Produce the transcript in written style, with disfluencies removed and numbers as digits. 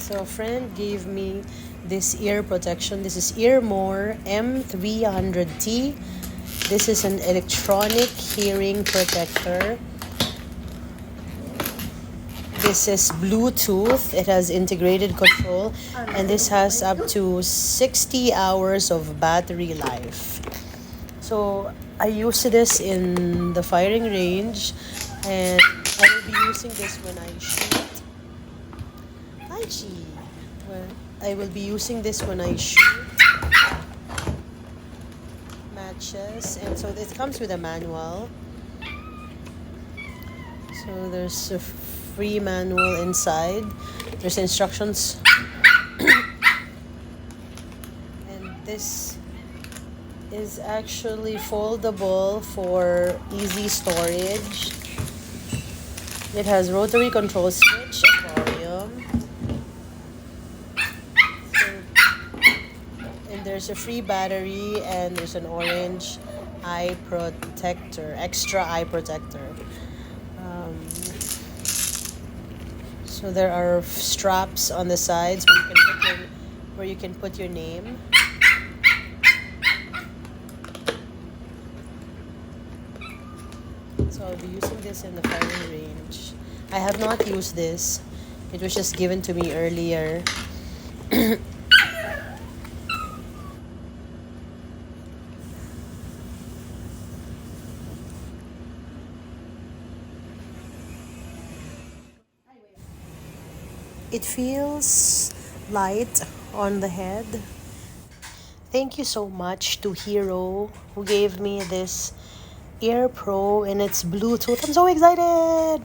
So a friend gave me this ear protection. This is Earmor M300T. This is an electronic hearing protector. This is Bluetooth. It has integrated control, and this has up to 60 hours of battery life. So I use this in the firing range, and I will be using this when I shoot. Hi, Chi. Well, I will be using this when I shoot matches, and so it comes with a manual. So there's a free manual inside. There's instructions, and this is actually foldable for easy storage. It has rotary control switch, a volume, and there's a free battery, and there's an orange eye protector, extra eye protector. So there are straps on the sides where you can put your name. So I'll be using this in the firing range. I have not used this. It was just given to me earlier. It feels light on the head. Thank you so much to Hero who gave me this Earpro and its Bluetooth. I'm so excited!